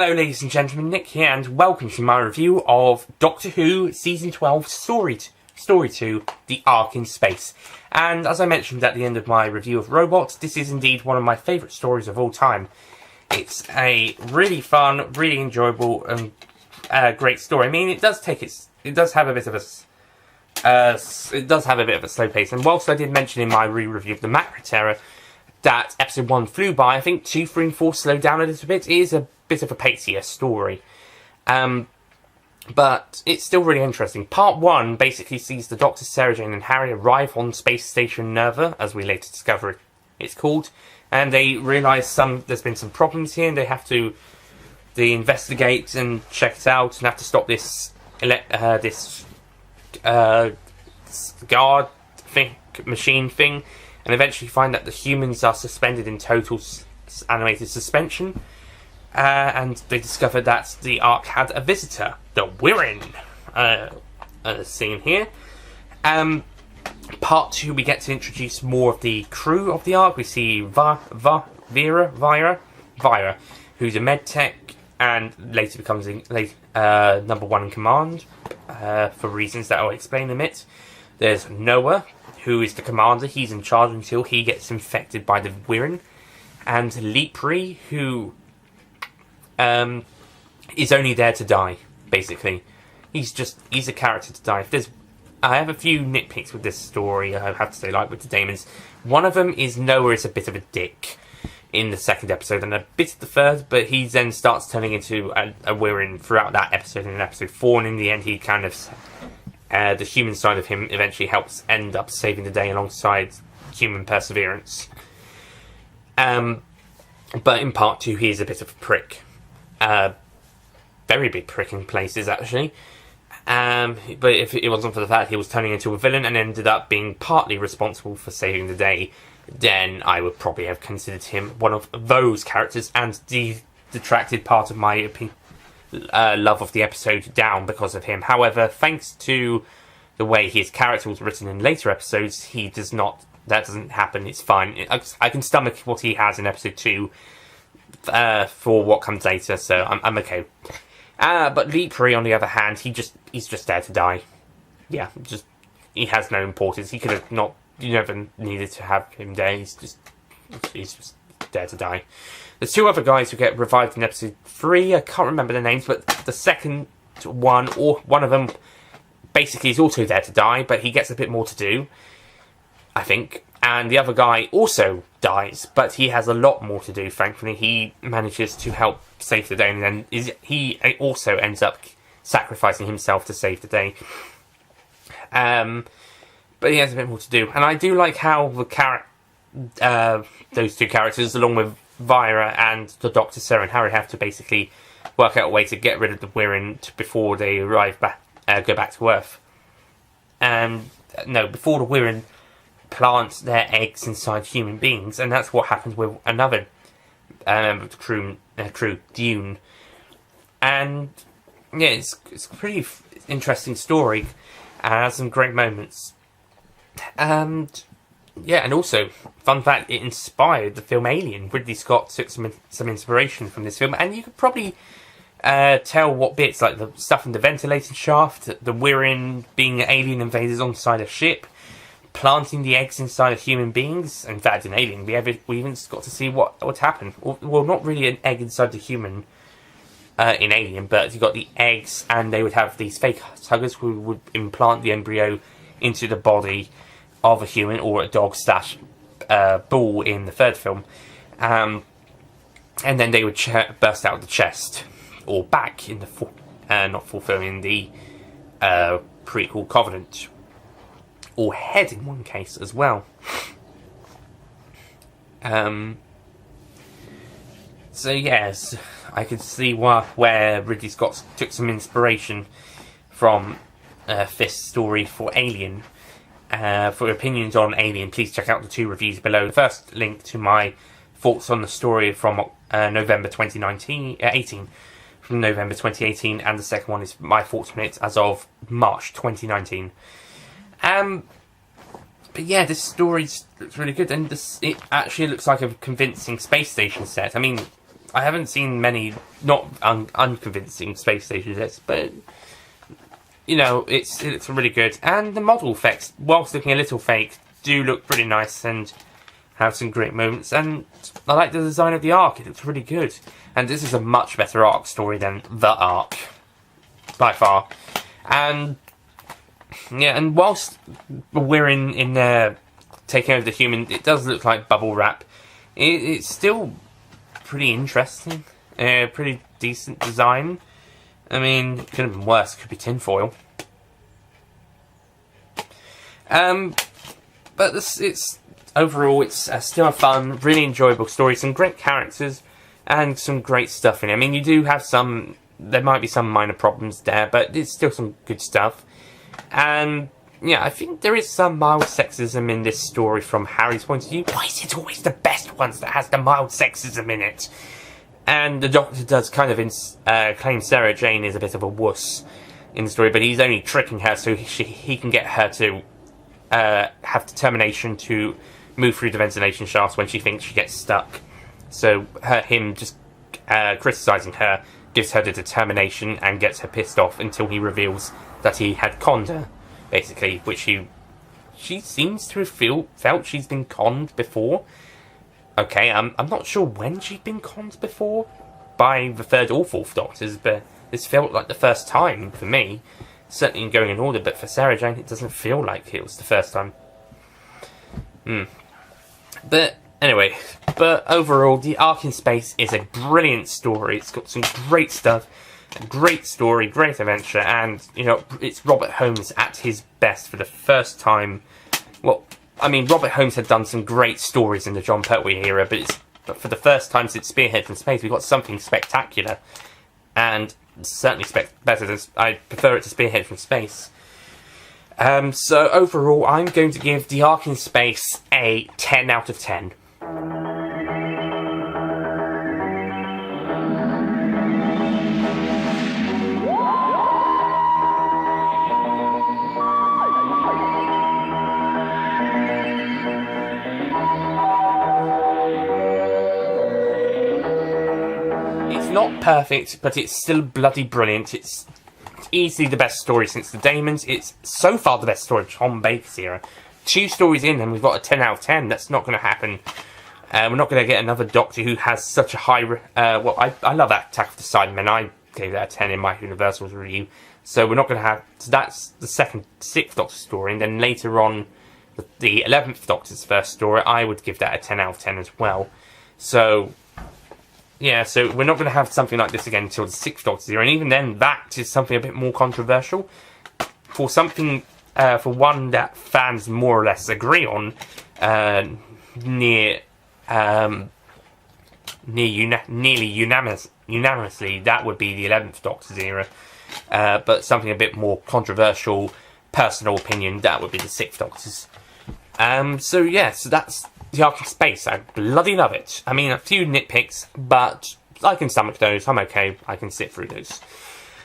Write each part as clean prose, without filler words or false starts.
Hello ladies and gentlemen, Nick here and welcome to my review of Doctor Who Season 12 Story 2, The Ark in Space. And as I mentioned at the end of my review of Robots, this is indeed one of my favourite stories of all time. It's a really fun, really enjoyable and great story. I mean, it does have a bit of a slow pace, and whilst I did mention in my re-review of the Macro Terror that episode 1 flew by, I think 2, 3 and 4 slowed down a little bit. It is a bit of a pacier story. But it's still really interesting. Part 1 basically sees the Doctor, Sarah Jane and Harry arrive on Space Station Nerva, as we later discover it's called, and they realise there's been some problems here and they investigate and check it out and have to stop this guard machine thing, and eventually find that the humans are suspended in total animated suspension. And they discovered that the Ark had a visitor, the Wirren, seen here. Part 2, we get to introduce more of the crew of the Ark. We see Vira, who's a med tech and later becomes number 1 in command, for reasons that I'll explain in a minute. There's Noah, who is the commander. He's in charge until he gets infected by the Wirren. And Leapri, who is only there to die, basically. He's a character to die. I have a few nitpicks with this story, I have to say, like with the Damons. One of them is Noah is a bit of a dick in the second episode, and a bit of the third, but he then starts turning into a Wirren throughout that episode, in episode 4, and in the end he kind of, the human side of him eventually helps end up saving the day alongside human perseverance. But in part 2 he is a bit of a prick. Very big prick in places, actually. But if it wasn't for the fact he was turning into a villain and ended up being partly responsible for saving the day, then I would probably have considered him one of those characters and detracted part of my love of the episode down because of him. However, thanks to the way his character was written in later episodes, that doesn't happen. It's fine. I can stomach what he has in episode 2 for what comes later, so I'm okay. But Leapri, on the other hand, he's just there to die. Yeah, he has no importance. He could have not. You never needed to have him there. He's just there to die. There's 2 other guys who get revived in episode 3. I can't remember their names, but the second one, or one of them, basically is also there to die, but he gets a bit more to do, I think. And the other guy also dies, but he has a lot more to do, thankfully. He manages to help save the day, and then he also ends up sacrificing himself to save the day. But he has a bit more to do. And I do like how those 2 characters, along with Vira and the Doctor, Sarah and Harry, have to basically work out a way to get rid of the Wirren before they go back to Earth. Before the Wirren plants their eggs inside human beings, and that's what happens with another crew, Dune. And yeah, it's a pretty interesting story, and has some great moments. And yeah, and also, fun fact, it inspired the film Alien. Ridley Scott took some inspiration from this film, and you could probably tell what bits, like the stuff in the ventilating shaft, the Wirren being alien invaders on side a ship, planting the eggs inside of human beings. In fact, in Alien, we even got to see what happened. Well, not really an egg inside the human in Alien, but you got the eggs, and they would have these fake huggers who would implant the embryo into the body of a human, or a dog / bull in the third film, and then they would burst out of the chest or back in the in the prequel Covenant, or head in one case as well. So yes, I could see where Ridley Scott took some inspiration from this story for Alien. For opinions on Alien, please check out the 2 reviews below. The first link to my thoughts on the story from November 2018, from November 2018, and the second one is my thoughts on it as of March 2019. But yeah, this story looks really good, and it actually looks like a convincing space station set. I mean, I haven't seen many not unconvincing space stations yet, but you know, it looks really good. And the model effects, whilst looking a little fake, do look pretty nice and have some great moments. And I like the design of the Ark, it looks really good. And this is a much better Ark story than the Ark, by far. And yeah, and whilst we're in there taking over the human, it does look like bubble wrap. It's still pretty interesting, pretty decent design. I mean, it could have been worse. It could be tinfoil. But it's overall, it's still a fun, really enjoyable story. Some great characters and some great stuff in it. I mean, you do have some. There might be some minor problems there, but it's still some good stuff. And yeah, I think there is some mild sexism in this story from Harry's point of view. Why is it always the best ones that has the mild sexism in it? And the Doctor does kind of claim Sarah Jane is a bit of a wuss in the story, but he's only tricking her so he can get her to have determination to move through the ventilation shafts when she thinks she gets stuck. So him just criticising her gives her the determination and gets her pissed off until he reveals that he had conned her, basically, which she seems to have felt she's been conned before. Okay, I'm not sure when she'd been conned before by the third or fourth Doctors, but this felt like the first time for me. Certainly in going in order, but for Sarah Jane, it doesn't feel like it was the first time. But anyway, overall, the Ark in Space is a brilliant story. It's got some great stuff, a great story, great adventure, and you know, it's Robert Holmes at his best for the first time. Well, I mean, Robert Holmes had done some great stories in the John Pertwee era, but for the first time since Spearhead from Space, we got something spectacular, and certainly better than I prefer it to Spearhead from Space. So overall, I'm going to give the Ark in Space a 10 out of 10. Not perfect, but it's still bloody brilliant. It's easily the best story since the Damons. It's so far the best story of Tom Baker's era. 2 stories in and we've got a 10 out of 10. That's not going to happen. We're not going to get another Doctor who has such a high... well, I love that Attack of the Cybermen. I gave that a 10 in my Universal's review. So we're not going to have... So that's the 6th Doctor story. And then later on, the 11th Doctor's first story, I would give that a 10 out of 10 as well. So... yeah, so we're not going to have something like this again until the 6th Doctor's era, and even then, that is something a bit more controversial. For something, for one that fans more or less agree on, nearly unanimously, that would be the 11th Doctor's era. But something a bit more controversial, personal opinion, that would be the 6th Doctor's. So yeah, so that's the Ark in Space. I bloody love it. I mean, a few nitpicks, but I can stomach those. I'm okay. I can sit through those.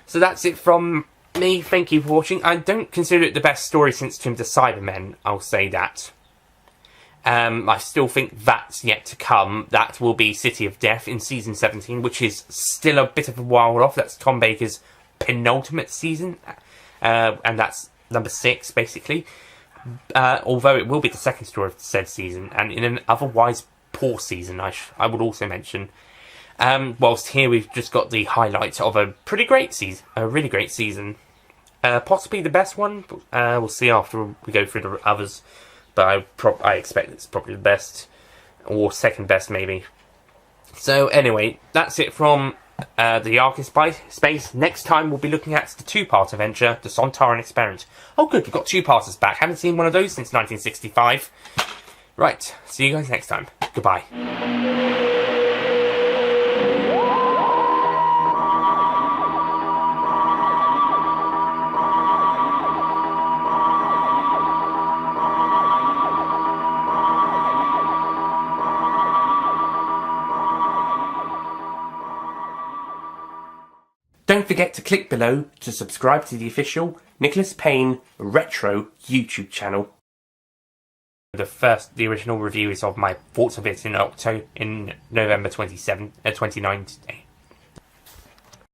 So that's it from me. Thank you for watching. I don't consider it the best story since Tomb of the Cybermen. I'll say that. I still think that's yet to come. That will be City of Death in season 17, which is still a bit of a while off. That's Tom Baker's penultimate season. And that's number 6, basically. Although it will be the second story of the said season, and in an otherwise poor season, I would also mention. Whilst here we've just got the highlight of a pretty great season, a really great season. Possibly the best one, we'll see after we go through the others, but I expect it's probably the best, or second best maybe. So anyway, that's it from the Ark in Space. Next time we'll be looking at the 2-part adventure, the Sontaran Experiment. Oh good, we've got 2-parters back. Haven't seen one of those since 1965. Right, see you guys next time. Goodbye. Don't forget to click below to subscribe to the official Nicholas Payne Retro YouTube channel. The original review is of my thoughts of it in November 2019.